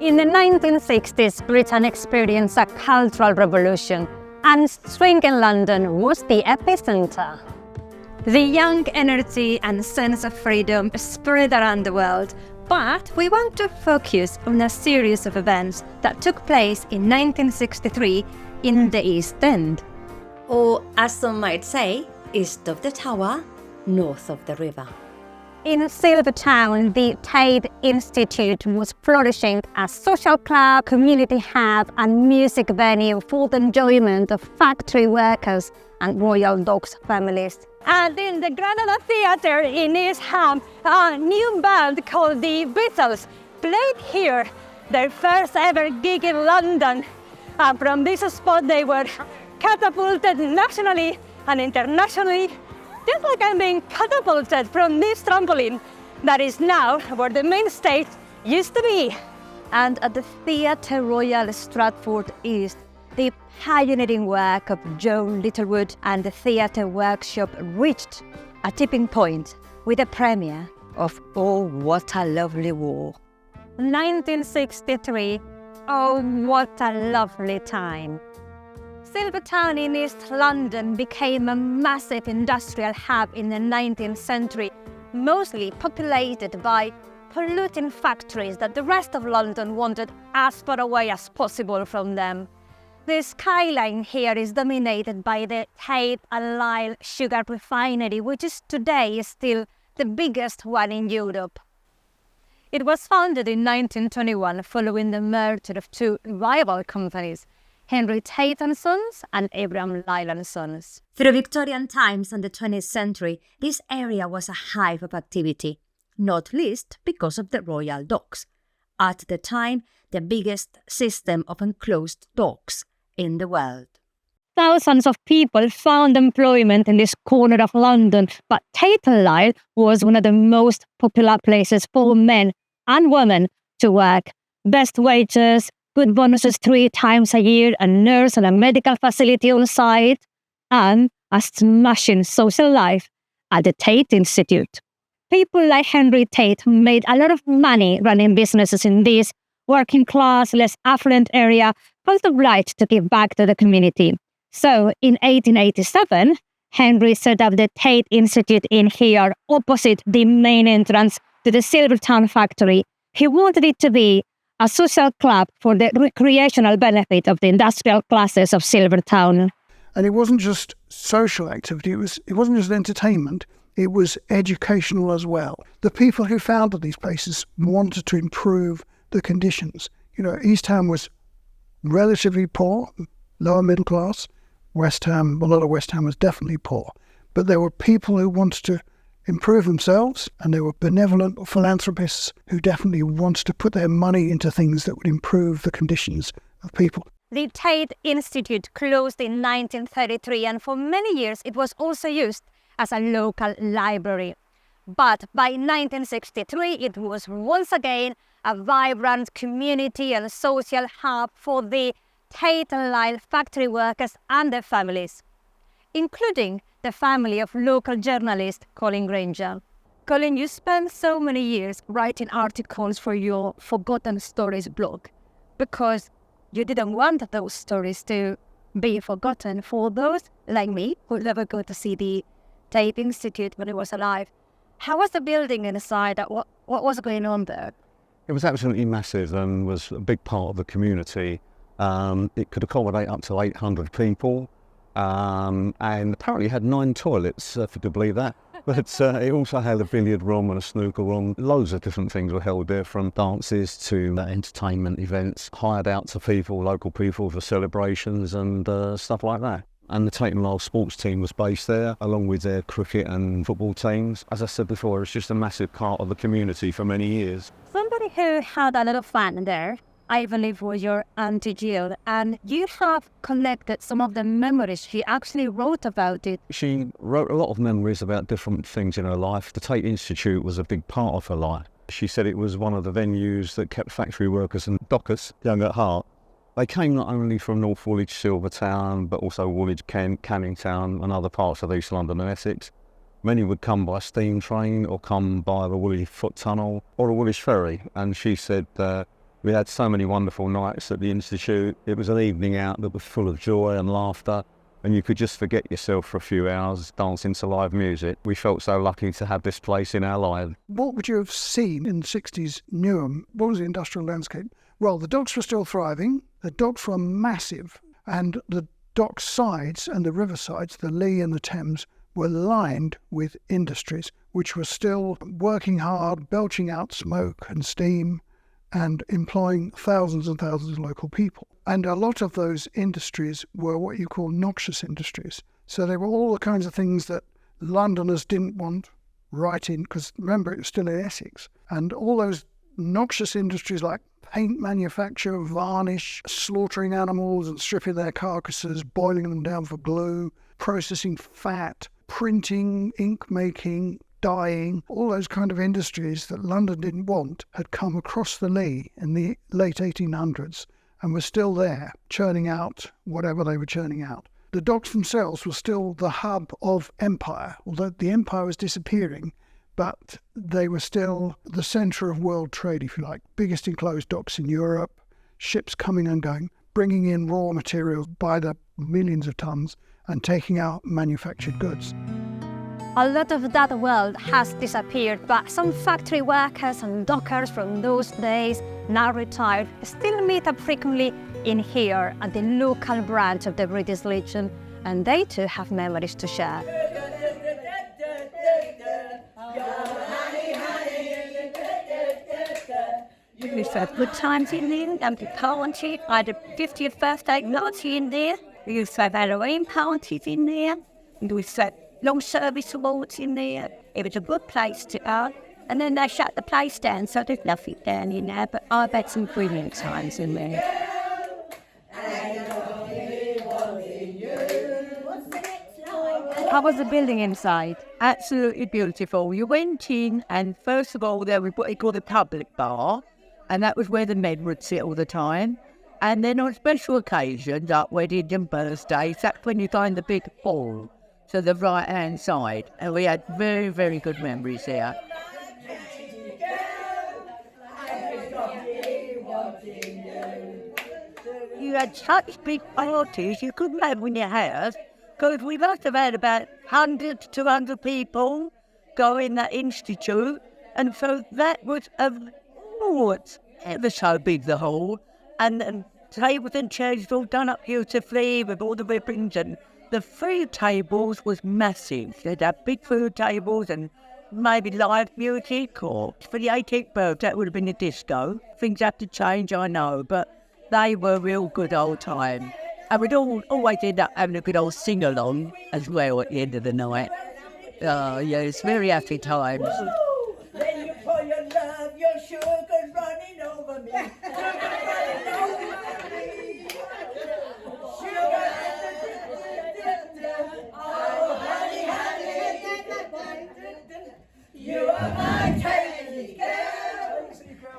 In the 1960s, Britain experienced a cultural revolution, and shrinking London was the epicenter. The young energy and sense of freedom spread around the world, but we want to focus on a series of events that took place in 1963 in the East End. Or, as some might say, east of the Tower, north of the river. In Silvertown, the Tate Institute was flourishing as social club, community hub and music venue for the enjoyment of factory workers and royal dogs families. And in the Granada Theatre in East Ham, a new band called the Beatles played here their first ever gig in London. And from this spot they were catapulted nationally and internationally, just like I'm being catapulted from this trampoline that is now where the main stage used to be. And at the Theatre Royal Stratford East, the pioneering work of Joan, Littlewood and the theatre workshop reached a tipping point with the premiere of Oh, What a Lovely War. 1963, oh, what a lovely time. Silvertown in East London became a massive industrial hub in the 19th century, mostly populated by polluting factories that the rest of London wanted as far away as possible from them. The skyline here is dominated by the Tate and Lyle sugar refinery, which is today still the biggest one in Europe. It was founded in 1921 following the merger of two rival companies, Henry Tate and Sons and Abraham Lyle and Sons. Through Victorian times and the 20th century, this area was a hive of activity, not least because of the royal docks. At the time, the biggest system of enclosed docks in the world. Thousands of people found employment in this corner of London, but Tate and Lyle was one of the most popular places for men and women to work. Best wages, good bonuses 3 times a year, a nurse and a medical facility on site, and a smashing social life at the Tate Institute. People like Henry Tate made a lot of money running businesses in this working class, less affluent area, felt the right to give back to the community. So in 1887, Henry set up the Tate Institute in here, opposite the main entrance to the Silvertown factory. He wanted it to be a social club for the recreational benefit of the industrial classes of Silvertown. And it wasn't just social activity, it wasn't just entertainment, it was educational as well. The people who founded these places wanted to improve the conditions. You know, East Ham was relatively poor, lower middle class. West Ham, a lot of West Ham was definitely poor. But there were people who wanted to improve themselves, and there were benevolent philanthropists who definitely wanted to put their money into things that would improve the conditions of people. The Tate Institute closed in 1933, and for many years it was also used as a local library. But by 1963 it was once again a vibrant community and social hub for the Tate and Lyle factory workers and their families, including the family of local journalist Colin Granger. Colin, you spent so many years writing articles for your Forgotten Stories blog because you didn't want those stories to be forgotten. For those like me who never got to see the Tate Institute when it was alive, how was the building inside? What was going on there? It was absolutely massive and was a big part of the community. It could accommodate up to 800 people, and apparently had 9 toilets, if you could believe that. But it also had a billiard room and a snooker room. Loads of different things were held there, from dances to entertainment events, hired out to people, local people for celebrations and stuff like that. And the Tate and Lyle sports team was based there, along with their cricket and football teams. As I said before, it's just a massive part of the community for many years. Somebody who had a lot of fun there, I believe, was your Auntie Jill, and you have collected some of the memories she actually wrote about it. She wrote a lot of memories about different things in her life. The Tate Institute was a big part of her life. She said it was one of the venues that kept factory workers and dockers young at heart. They came not only from North Woolwich, Silvertown, but also Woolwich, Kent, Canning Town and other parts of East London and Essex. Many would come by steam train or come by the Woolwich Foot Tunnel or a Woolwich ferry. And she said We had so many wonderful nights at the Institute. It was an evening out that was full of joy and laughter, and you could just forget yourself for a few hours dancing to live music. We felt so lucky to have this place in our lives. What would you have seen in the 60s Newham? What was the industrial landscape? Well, the docks were still thriving. The docks were massive, and the dock sides and the river sides, the Lee and the Thames, were lined with industries which were still working hard, belching out smoke and steam and employing thousands and thousands of local people. And a lot of those industries were what you call noxious industries. So they were all the kinds of things that Londoners didn't want right in, because remember, it was still in Essex. And all those noxious industries like paint manufacture, varnish, slaughtering animals and stripping their carcasses, boiling them down for glue, processing fat, printing, ink making, dyeing, all those kind of industries that London didn't want had come across the Lee in the late 1800s and were still there, churning out whatever they were churning out. The docks themselves were still the hub of empire, although the empire was disappearing, but they were still the centre of world trade, if you like. Biggest enclosed docks in Europe, ships coming and going, bringing in raw materials by the millions of tons and taking out manufactured goods. A lot of that world has disappeared, but some factory workers and dockers from those days, now retired, still meet up frequently in here at the local branch of the British Legion, and they too have memories to share. We've had good times in there, and the party. I had a 50th birthday party in there. We used to have Halloween parties in there. And we had long service awards in there. It was a good place to go. And then they shut the place down, so there's nothing down in there. But I've had some brilliant times in there. How was the building inside? Absolutely beautiful. You went in, and first of all, there was what they call the public bar, and that was where the men would sit all the time. And then on special occasions, like weddings and birthdays, that's when you find the big hall to the right-hand side. And we had very, very good memories there. You had such big parties you couldn't have in your house, because we must have had about 100 to 200 people go in that institute, and so that was it's ever so big, the hall, and tables and chairs all done up beautifully with all the ribbons, and the food tables was massive. They'd have big food tables and maybe live music, or for the 18th birthday that would have been a disco. Things have to change, I know, but they were real good old time. And we'd always end up having a good old sing-along as well at the end of the night. Oh, yeah, it's very happy times. Then you pour your love, your sugar's running over me. Oh, honey, honey, you are my Tate girl,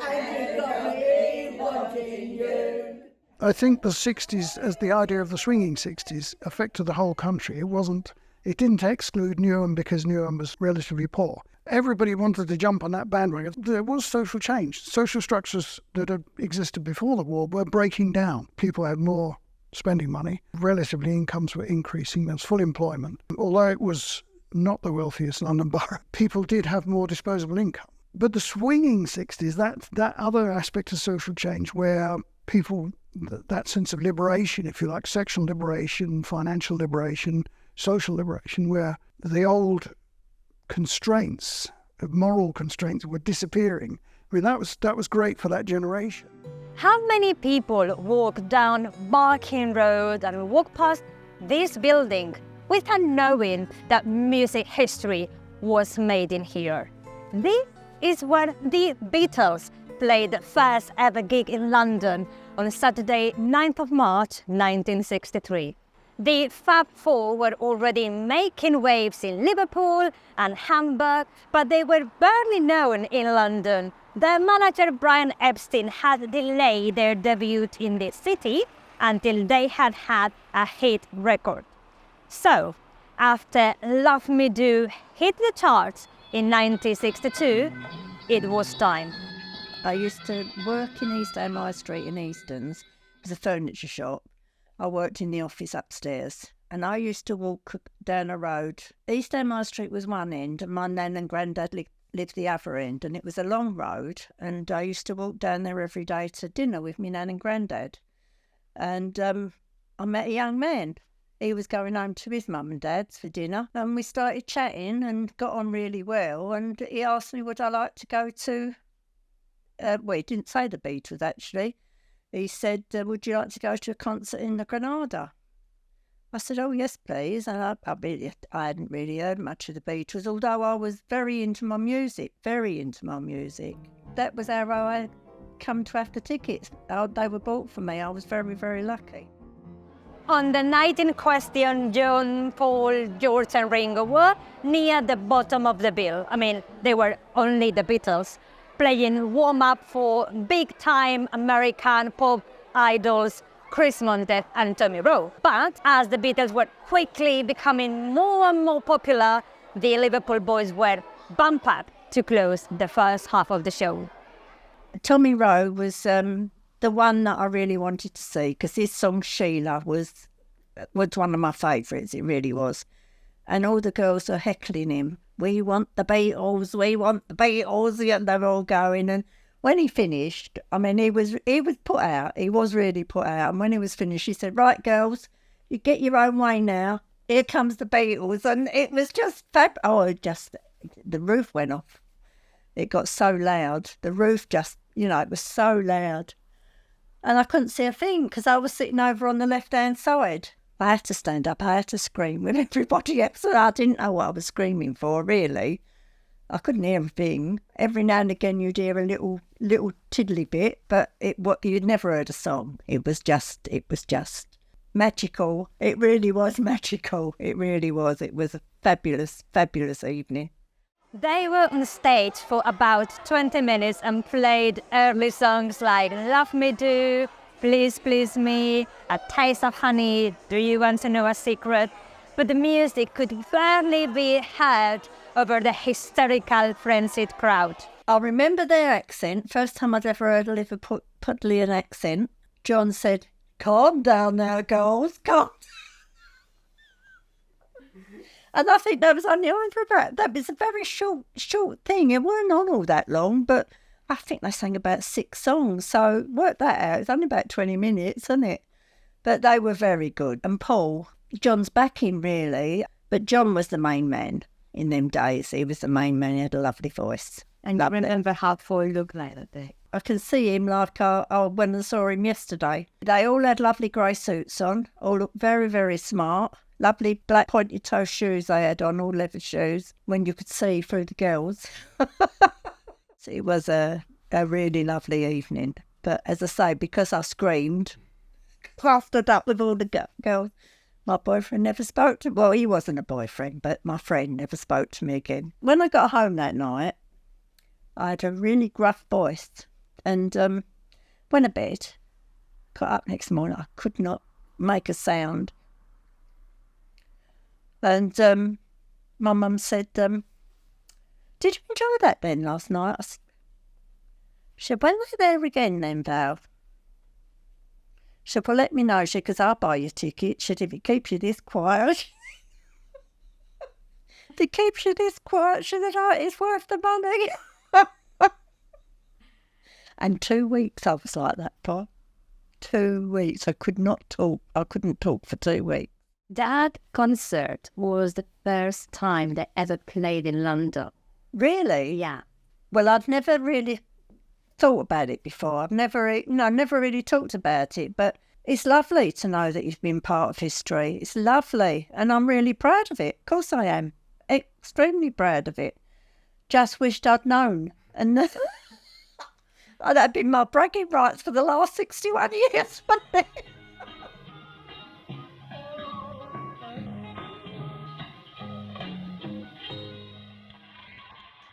and you got me wanting you. I think the 60s, as the idea of the swinging 60s, affected the whole country. It didn't exclude Newham because Newham was relatively poor. Everybody wanted to jump on that bandwagon. There was social change. Social structures that had existed before the war were breaking down. People had more spending money. Relatively, incomes were increasing. There was full employment. Although it was not the wealthiest London borough, people did have more disposable income. But the swinging 60s, that other aspect of social change where people, that sense of liberation, if you like, sexual liberation, financial liberation, social liberation, where the old constraints, moral constraints, were disappearing. I mean, that was great for that generation. How many people walk down Barking Road and walk past this building without knowing that music history was made in here? This is where the Beatles played the first ever gig in London on Saturday, 9th of March, 1963. The Fab Four were already making waves in Liverpool and Hamburg, but they were barely known in London. Their manager Brian Epstein had delayed their debut in the city until they had a hit record. So, after Love Me Do hit the charts in 1962, it was time. I used to work in East Ham High Street in Eastons. It was a furniture shop. I worked in the office upstairs, and I used to walk down a road. East Ham High Street was one end, and my nan and granddad lived the other end, and it was a long road, and I used to walk down there every day to dinner with my nan and granddad. And I met a young man. He was going home to his mum and dad's for dinner, and we started chatting and got on really well, and he asked me would I like to go to, well, he didn't say the Beatles actually. He said, would you like to go to a concert in the Granada? I said, oh, yes, please. And I hadn't really heard much of the Beatles, although I was very into my music. That was how I come to have the tickets. They were bought for me. I was very, very lucky. On the night in question, Joan, Paul, George and Ringo were near the bottom of the bill. I mean, they were only the Beatles, playing warm-up for big-time American pop idols Chris Monte and Tommy Rowe. But as the Beatles were quickly becoming more and more popular, the Liverpool boys were bumped up to close the first half of the show. Tommy Rowe was the one that I really wanted to see, because his song Sheila was one of my favourites, it really was. And all the girls were heckling him. We want the Beatles, we want the Beatles, and they were all going. And when he finished, I mean, he was put out. He was really put out. And when he was finished, he said, right, girls, you get your own way now. Here comes the Beatles. And it was just the roof went off. It got so loud. The roof just, it was so loud. And I couldn't see a thing because I was sitting over on the left-hand side. I had to stand up. I had to scream with everybody else. And I didn't know what I was screaming for, really. I couldn't hear a thing. Every now and again you'd hear a little tiddly bit, but you'd never heard a song. It was just magical. It really was magical. It really was. It was a fabulous, fabulous evening. They were on stage for about 20 minutes and played early songs like Love Me Do, Please Please Me, A Taste of Honey, Do You Want to Know a Secret? But the music could barely be heard over the hysterical, frenzied crowd. I remember their accent. First time I'd ever heard a Liverpudlian accent. John said, calm down now, girls, calm. And I think that was only on for that was a very short thing. It wasn't on all that long, but I think they sang about 6 songs. So work that out. It's only about 20 minutes, isn't it? But they were very good. And Paul, John's backing really, but John was the main man in them days. He was the main man. He had a lovely voice. And I remember how Paul looked like that day. I can see him like when I saw him yesterday. They all had lovely grey suits on, all looked very, very smart. Lovely black pointed toe shoes they had on, all leather shoes, when you could see through the girls. So it was a really lovely evening. But as I say, because I screamed, plastered up with all the girls, my boyfriend never spoke to me. Well, he wasn't a boyfriend, but my friend never spoke to me again. When I got home that night, I had a really gruff voice and went to bed. Got up next morning, I could not make a sound. And my mum said, did you enjoy that then last night? She said, when are you there again then, Val? She said, well, let me know, because I'll buy you a ticket. She said, if it keeps you this quiet. If it keeps you this quiet, she said, oh, it's worth the money. And 2 weeks I was like that, Paul. 2 weeks. I could not talk. I couldn't talk for 2 weeks. That concert was the first time they ever played in London. Really? Yeah. Well, I'd never really thought about it before. I've never really talked about it, but it's lovely to know that you've been part of history. It's lovely, and I'm really proud of it. Of course I am. Extremely proud of it. Just wished I'd known. And that had been my bragging rights for the last 61 years, wouldn't it?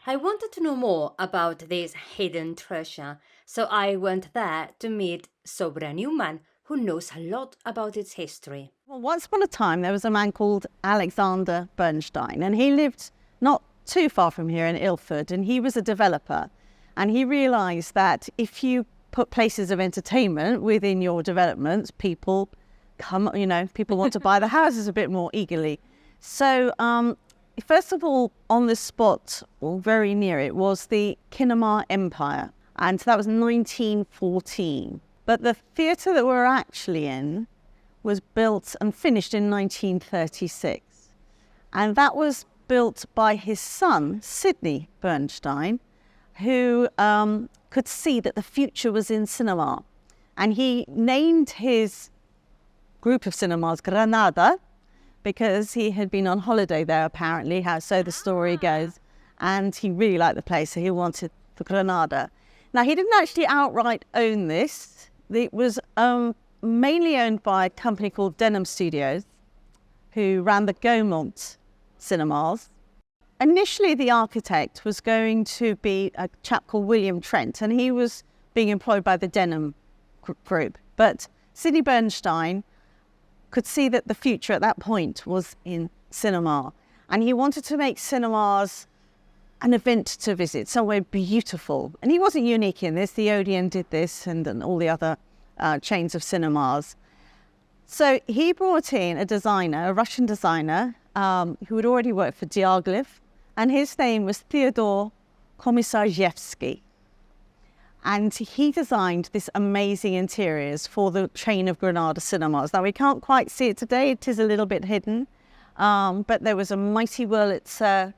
I wanted to know more about this hidden treasure, so I went there to meet Sobra Newman, who knows a lot about its history. Well, once upon a time, there was a man called Alexander Bernstein, and he lived not too far from here in Ilford, and he was a developer. And he realised that if you put places of entertainment within your developments, people people want to buy the houses a bit more eagerly. So first of all, on this spot, or very near it, was the Cinema Empire. And that was 1914. But the theatre that we're actually in was built and finished in 1936. And that was built by his son, Sidney Bernstein, who could see that the future was in cinema. And he named his group of cinemas Granada, because he had been on holiday there, apparently, so the story goes. And he really liked the place, so he wanted the Granada. Now, he didn't actually outright own this. It was mainly owned by a company called Denham Studios, who ran the Gaumont cinemas. Initially, the architect was going to be a chap called William Trent, and he was being employed by the Denham group. But Sidney Bernstein could see that the future at that point was in cinema, and he wanted to make cinemas an event to visit, somewhere beautiful. And he wasn't unique in this. The Odeon did this, and all the other chains of cinemas. So he brought in a designer, a Russian designer, who had already worked for Diaghilev, and his name was Theodore Komisarjevsky. And he designed this amazing interiors for the chain of Granada cinemas. Now, we can't quite see it today. It is a little bit hidden. But there was a mighty Wurlitzer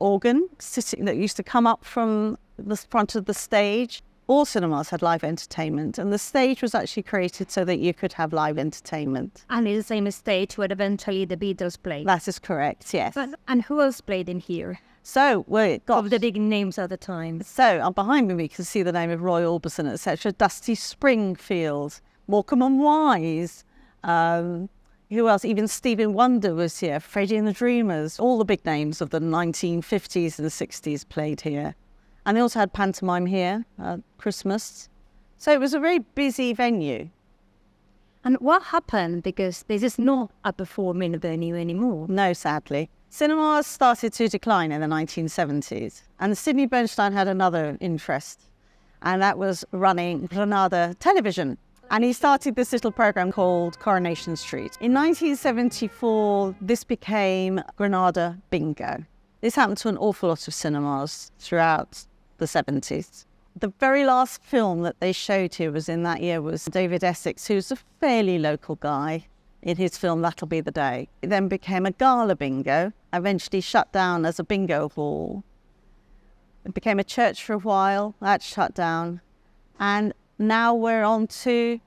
organ that used to come up from the front of the stage. All cinemas had live entertainment, and the stage was actually created so that you could have live entertainment. And it's the same stage where eventually the Beatles played. That is correct, yes. And who else played in here? So, of the big names at the time. So, behind me, we can see the name of Roy Orbison, etc. Dusty Springfield, Morecambe and Wise. Who else? Even Stephen Wonder was here. Freddie and the Dreamers. All the big names of the 1950s and 60s played here. And they also had pantomime here at Christmas. So it was a very busy venue. And what happened? Because this is not a performing venue anymore. No, sadly. Cinemas started to decline in the 1970s. And Sidney Bernstein had another interest. And that was running Granada Television. And he started this little program called Coronation Street. In 1974, this became Granada Bingo. This happened to an awful lot of cinemas throughout the 70s. The very last film that they showed here was in that year was David Essex, who's a fairly local guy, in his film That'll Be the Day. It then became a gala bingo, eventually shut down as a bingo hall. It became a church for a while, that shut down. And now we're on to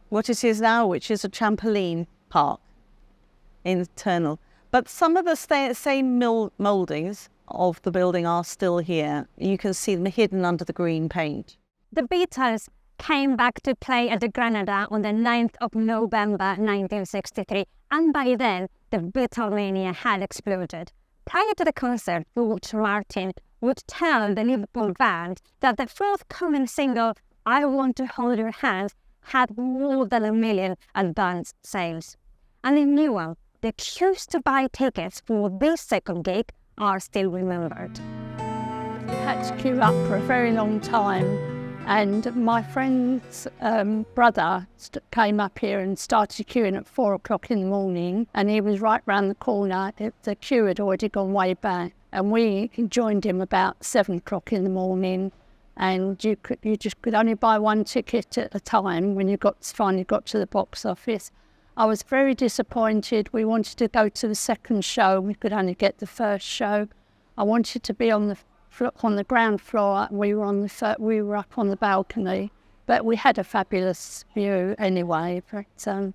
what it is now, which is a trampoline park, internal. But some of the same mouldings of the building are still here. You can see them hidden under the green paint. The Beatles came back to play at the Granada on the 9th of November 1963, and by then the Beatlemania had exploded. Prior to the concert, George Martin would tell the Liverpool band that the forthcoming single, I Want to Hold Your Hand, had more than 1 million advance sales. And in Newham, the queues to buy tickets for this second gig are still remembered. We had to queue up for a very long time, and my friend's brother came up here and started queuing at 4 o'clock in the morning, and he was right round the corner. The queue had already gone way back, and we joined him about 7 o'clock in the morning, and you just could only buy one ticket at a time when you finally got to the box office. I was very disappointed. We wanted to go to the second show. We could only get the first show. I wanted to be on the ground floor. We were up on the balcony, but we had a fabulous view anyway. But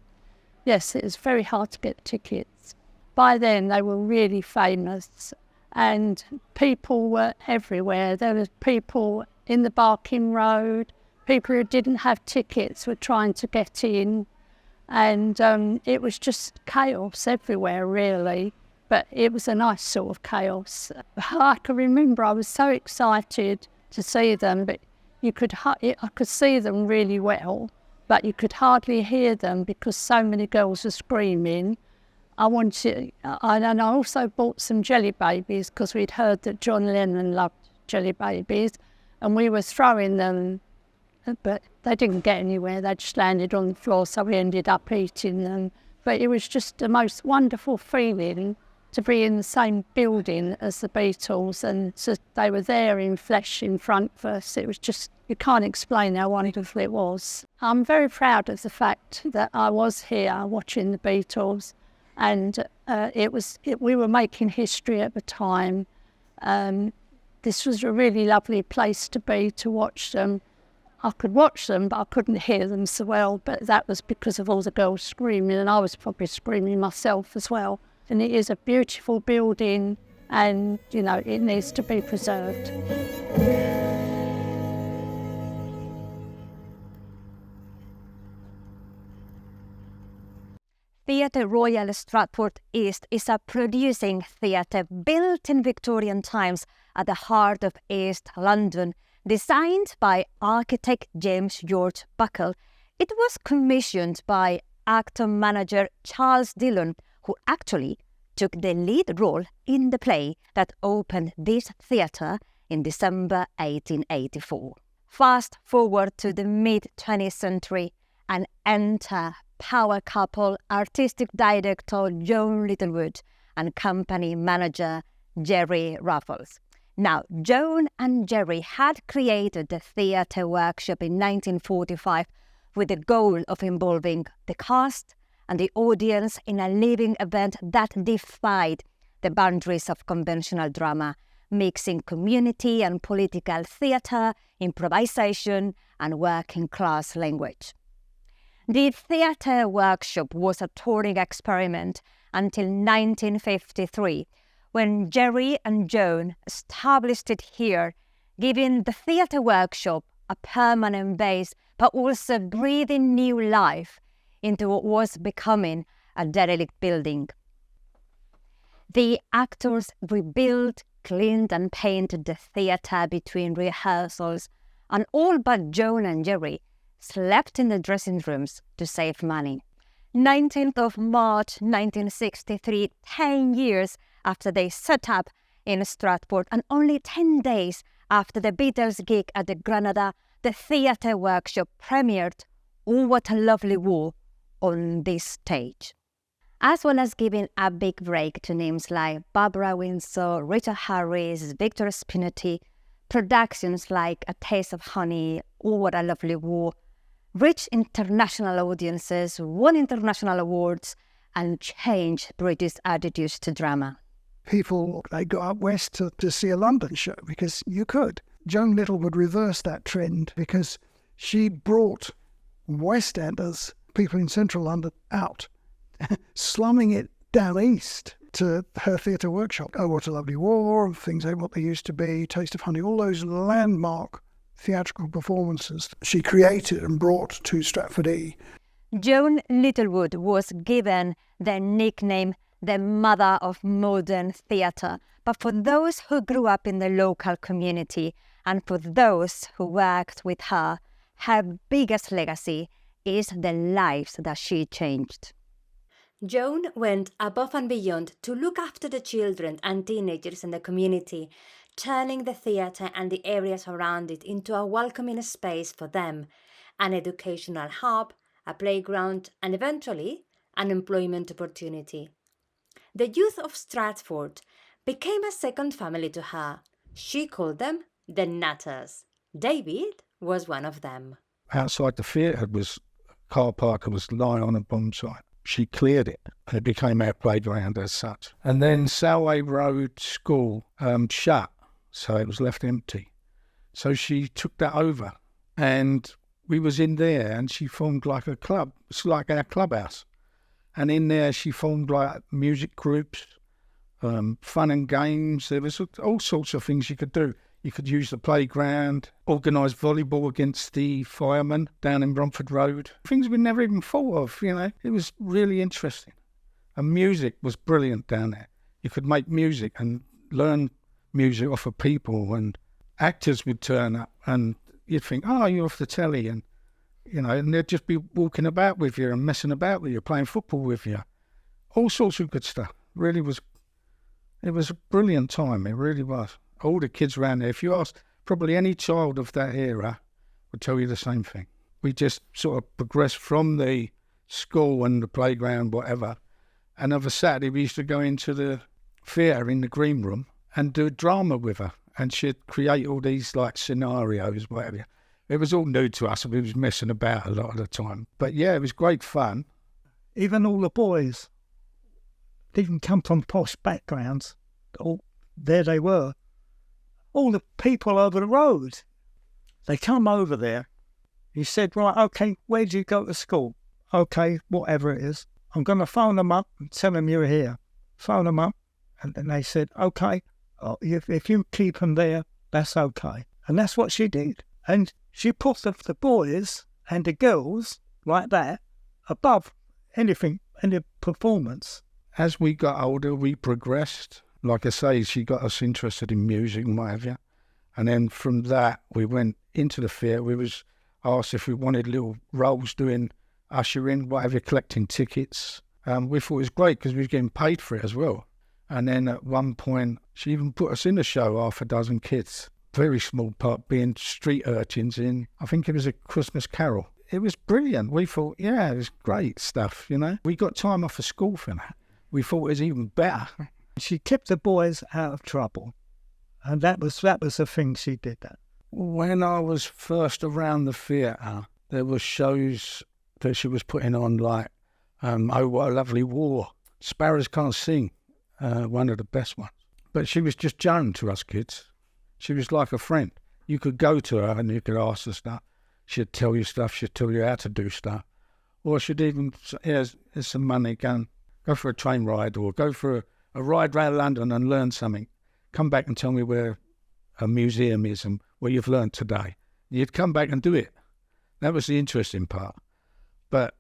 yes, it was very hard to get tickets. By then, they were really famous, and people were everywhere. There was people in the Barking Road. People who didn't have tickets were trying to get in. And it was just chaos everywhere, really. But it was a nice sort of chaos. I can remember I was so excited to see them, but I could see them really well, but you could hardly hear them because so many girls were screaming. And I also bought some Jelly Babies because we'd heard that John Lennon loved Jelly Babies. and we were throwing them, but they didn't get anywhere. They just landed on the floor, so we ended up eating them. But it was just the most wonderful feeling to be in the same building as the Beatles, and they were there in flesh in front of us. It was just, you can't explain how wonderful it was. I'm very proud of the fact that I was here watching the Beatles, and we were making history at the time. This was a really lovely place to be, to watch them. I could watch them, but I couldn't hear them so well, but that was because of all the girls screaming, and I was probably screaming myself as well. And it is a beautiful building, and, you know, it needs to be preserved. Theatre Royal Stratford East is a producing theatre built in Victorian times at the heart of East London. Designed by architect James George Buckle, it was commissioned by actor-manager Charles Dillon, who actually took the lead role in the play that opened this theatre in December 1884. Fast forward to the mid-20th century and enter power couple artistic director Joan Littlewood and company manager Jerry Raffles. Now, Joan and Jerry had created the theatre workshop in 1945 with the goal of involving the cast and the audience in a living event that defied the boundaries of conventional drama, mixing community and political theatre, improvisation, and working-class language. The theatre workshop was a touring experiment until 1953, when Jerry and Joan established it here, giving the theatre workshop a permanent base, but also breathing new life into what was becoming a derelict building. The actors rebuilt, cleaned and painted the theatre between rehearsals, and all but Joan and Jerry slept in the dressing rooms to save money. 19th of March 1963, 10 years after they set up in Stratford, and only 10 days after the Beatles gig at the Granada, the theatre workshop premiered Oh What a Lovely War on this stage. As well as giving a big break to names like Barbara Windsor, Richard Harris, Victor Spinetti, productions like A Taste of Honey, Oh What a Lovely War reached international audiences, won international awards, and changed British attitudes to drama. People, they got up west to see a London show because you could. Joan Littlewood reversed that trend because she brought West Enders, people in central London, out, slumming it down east to her theatre workshop. Oh, What a Lovely War, Things Ain't What They Used to Be, Taste of Honey, all those landmark theatrical performances she created and brought to Stratford E. Joan Littlewood was given the nickname the mother of modern theatre, but for those who grew up in the local community and for those who worked with her, her biggest legacy is the lives that she changed. Joan went above and beyond to look after the children and teenagers in the community, turning the theatre and the areas around it into a welcoming space for them, an educational hub, a playground, and eventually an employment opportunity. The youth of Stratford became a second family to her. She called them the Nutters. David was one of them. Outside the theatre was a car park that was lying on a bomb site. She cleared it and it became our playground as such. And then Salway Road School shut, so it was left empty. So she took that over and we was in there and she formed like a club. It's like our clubhouse. And in there she formed like music groups, fun and games. There was all sorts of things you could do. You could use the playground, organise volleyball against the firemen down in Romford Road. Things we never even thought of, you know. It was really interesting. And music was brilliant down there. You could make music and learn music off of people, and actors would turn up and you'd think, oh, you're off the telly, and you know, and they'd just be walking about with you and messing about with you, playing football with you. All sorts of good stuff. It was a brilliant time, it really was. All the kids around there, if you asked Probably any child of that era would tell you the same thing. We just sort of progressed from the school and the playground, whatever. And of a Saturday, we used to go into the theatre in the green room and do drama with her. And she'd create all these like scenarios, whatever. It was all new to us, and we was messing about a lot of the time. But yeah, it was great fun. Even all the boys didn't come from posh backgrounds. There they were. All the people over the road, they come over there. He said, right, okay, where do you go to school? Okay, whatever it is. I'm going to phone them up and tell them you're here. Phone them up. And then they said, okay, if you keep them there, that's okay. And that's what she did. And she put the boys and the girls like that above anything, any performance. As we got older, we progressed. Like I say, she got us interested in music and what have you. And then from that, we went into the theatre. We was asked if we wanted little roles doing ushering, whatever, collecting tickets. We thought it was great because we was getting paid for it as well. And then at one point, she even put us in the show, half a dozen kids. Very small part, being street urchins in, I think it was A Christmas Carol. It was brilliant. We thought, yeah, it was great stuff, you know. We got time off of school for that. We thought it was even better. She kept the boys out of trouble. And that was the thing she did that. When I was first around the theatre, there were shows that she was putting on like, Oh, What a Lovely War. Sparrows Can't Sing, one of the best ones. But she was just Joan to us kids. She was like a friend. You could go to her and you could ask her stuff. She'd tell you stuff. She'd tell you how to do stuff. Or she'd even say, here's some money, go for a train ride or go for a ride round London and learn something. Come back and tell me where a museum is and what you've learned today. You'd come back and do it. That was the interesting part. But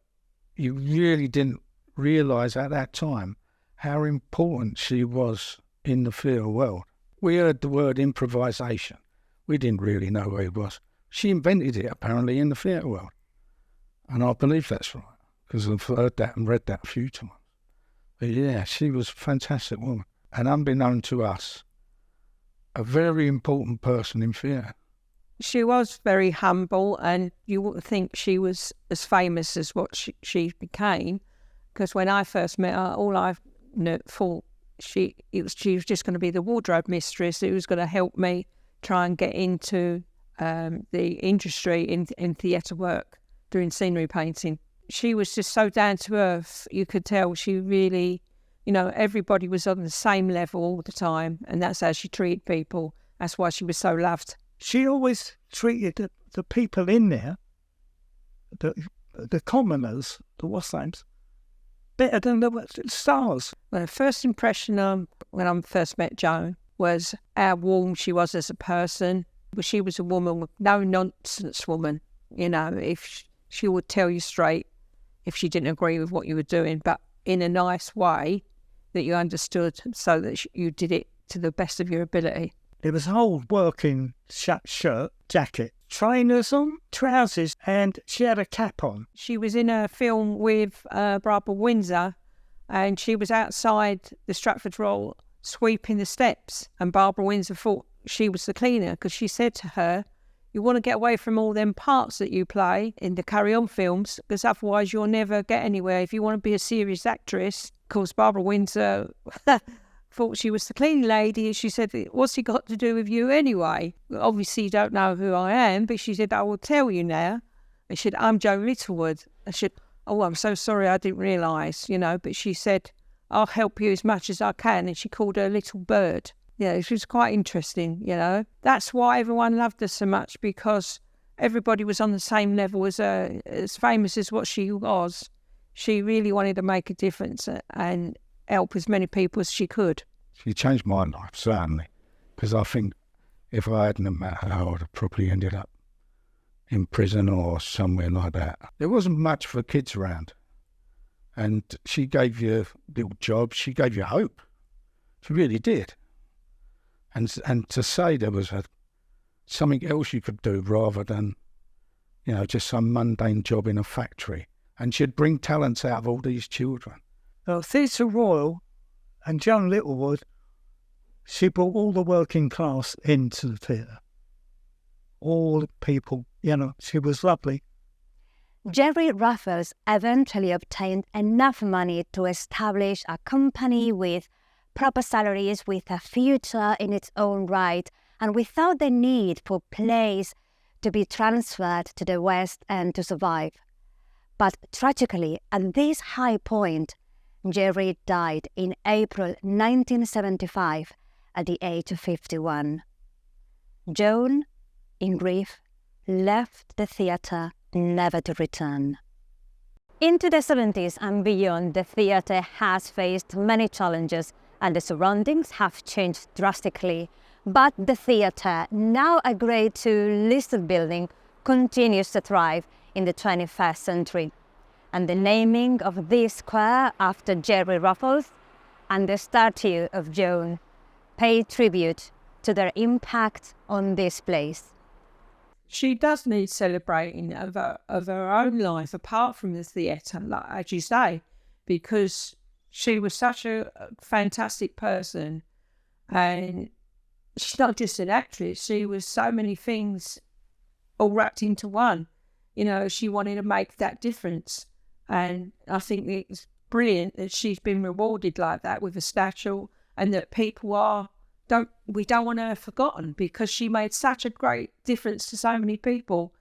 you really didn't realise at that time how important she was in the theatre world. We heard the word improvisation. We didn't really know what it was. She invented it, apparently, in the theatre world. And I believe that's right, because I've heard that and read that a few times. But yeah, she was a fantastic woman. And unbeknown to us, a very important person in theatre. She was very humble, and you wouldn't think she was as famous as what she became, because when I first met her, all I thought she was just going to be the wardrobe mistress who was going to help me try and get into the industry in theatre work, doing scenery painting. She was just so down to earth. You could tell she really, everybody was on the same level all the time, and that's how she treated people. That's why she was so loved. She always treated the people in there, the commoners, the what's-names, better than the stars. Well, the first impression when I first met Joan was how warm she was as a person. But she was a woman, no nonsense woman. If she would tell you straight if she didn't agree with what you were doing, but in a nice way that you understood, so that you did it to the best of your ability. There was a whole working shirt, jacket, trainers on, trousers, and she had a cap on. She was in a film with Barbara Windsor, and she was outside the Stratford Royal sweeping the steps, and Barbara Windsor thought she was the cleaner, because she said to her, you want to get away from all them parts that you play in the carry-on films, because otherwise you'll never get anywhere. If you want to be a serious actress, of course, Barbara Windsor thought she was the cleaning lady. She said, what's he got to do with you anyway? Obviously you don't know who I am, but she said, I will tell you now. And she said, I'm Joan Littlewood. I said, oh, I'm so sorry, I didn't realise, but she said, I'll help you as much as I can. And she called her Little Bird. Yeah, it was quite interesting, That's why everyone loved her so much, because everybody was on the same level as her, as famous as what she was. She really wanted to make a difference and help as many people as she could. She changed my life, certainly, because I think if I hadn't met her, I would have probably ended up in prison or somewhere like that. There wasn't much for kids around, and she gave you little jobs. She gave you hope. She really did. And to say there was something else you could do rather than, just some mundane job in a factory. And she'd bring talents out of all these children. Well, Theatre Royal and Joan Littlewood, she brought all the working class into the theatre. all the people, she was lovely. Jerry Raffles eventually obtained enough money to establish a company with proper salaries, with a future in its own right, and without the need for place to be transferred to the West End to survive. But tragically, at this high point, Jerry died in April 1975 at the age of 51. Joan, in grief, left the theatre never to return. Into the 70s and beyond, the theatre has faced many challenges and the surroundings have changed drastically. But the theatre, now a Grade II listed building, continues to thrive in the 21st century. And the naming of this square after Jerry Raffles and the statue of Joan pay tribute to their impact on this place. She does need celebrating of her own life apart from the theatre, like as you say, because she was such a fantastic person, and she's not just an actress, she was so many things all wrapped into one. She wanted to make that difference, and I think it's brilliant that she's been rewarded like that with a statue, and that people we don't want her forgotten, because she made such a great difference to so many people,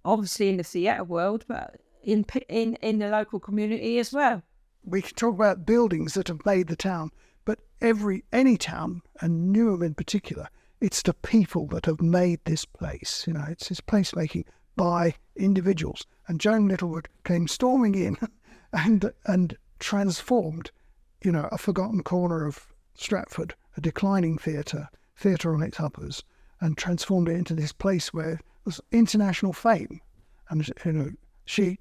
obviously in the theatre world, but in the local community as well. We can talk about buildings that have made the town, but any town, and Newham in particular, it's the people that have made this place. It's this placemaking by individuals. And Joan Littlewood came storming in and transformed, a forgotten corner of Stratford, a declining theatre on its uppers, and transformed it into this place where it was international fame. And she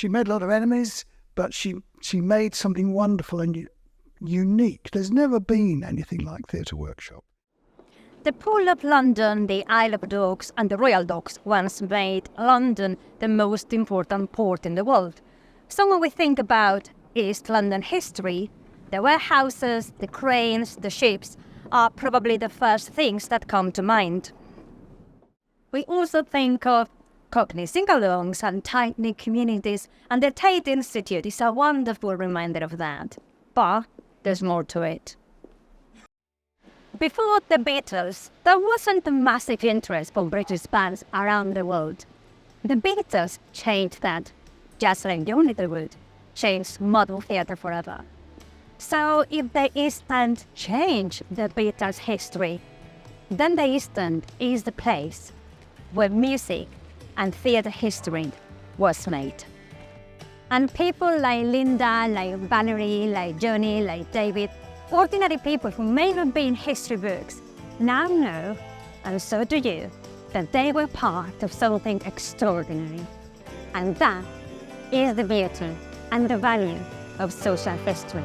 made a lot of enemies, but she made something wonderful and unique. There's never been anything like Theatre Workshop. The Pool of London, the Isle of Dogs and the Royal Docks once made London the most important port in the world. So when we think about East London history, the warehouses, the cranes, the ships are probably the first things that come to mind. We also think of Cockney sing-alongs and tight-knit communities, and the Tate Institute is a wonderful reminder of that. But there's more to it. Before the Beatles, there wasn't a massive interest for British bands around the world. The Beatles changed that, just like Joan Littlewood changed modern theatre forever. So if the East End changed the Beatles' history, then the East End is the place where music and theatre history was made. And people like Linda, like Valerie, like Johnny, like David, ordinary people who may not be in history books, now know, and so do you, that they were part of something extraordinary. And that is the beauty and the value of social history.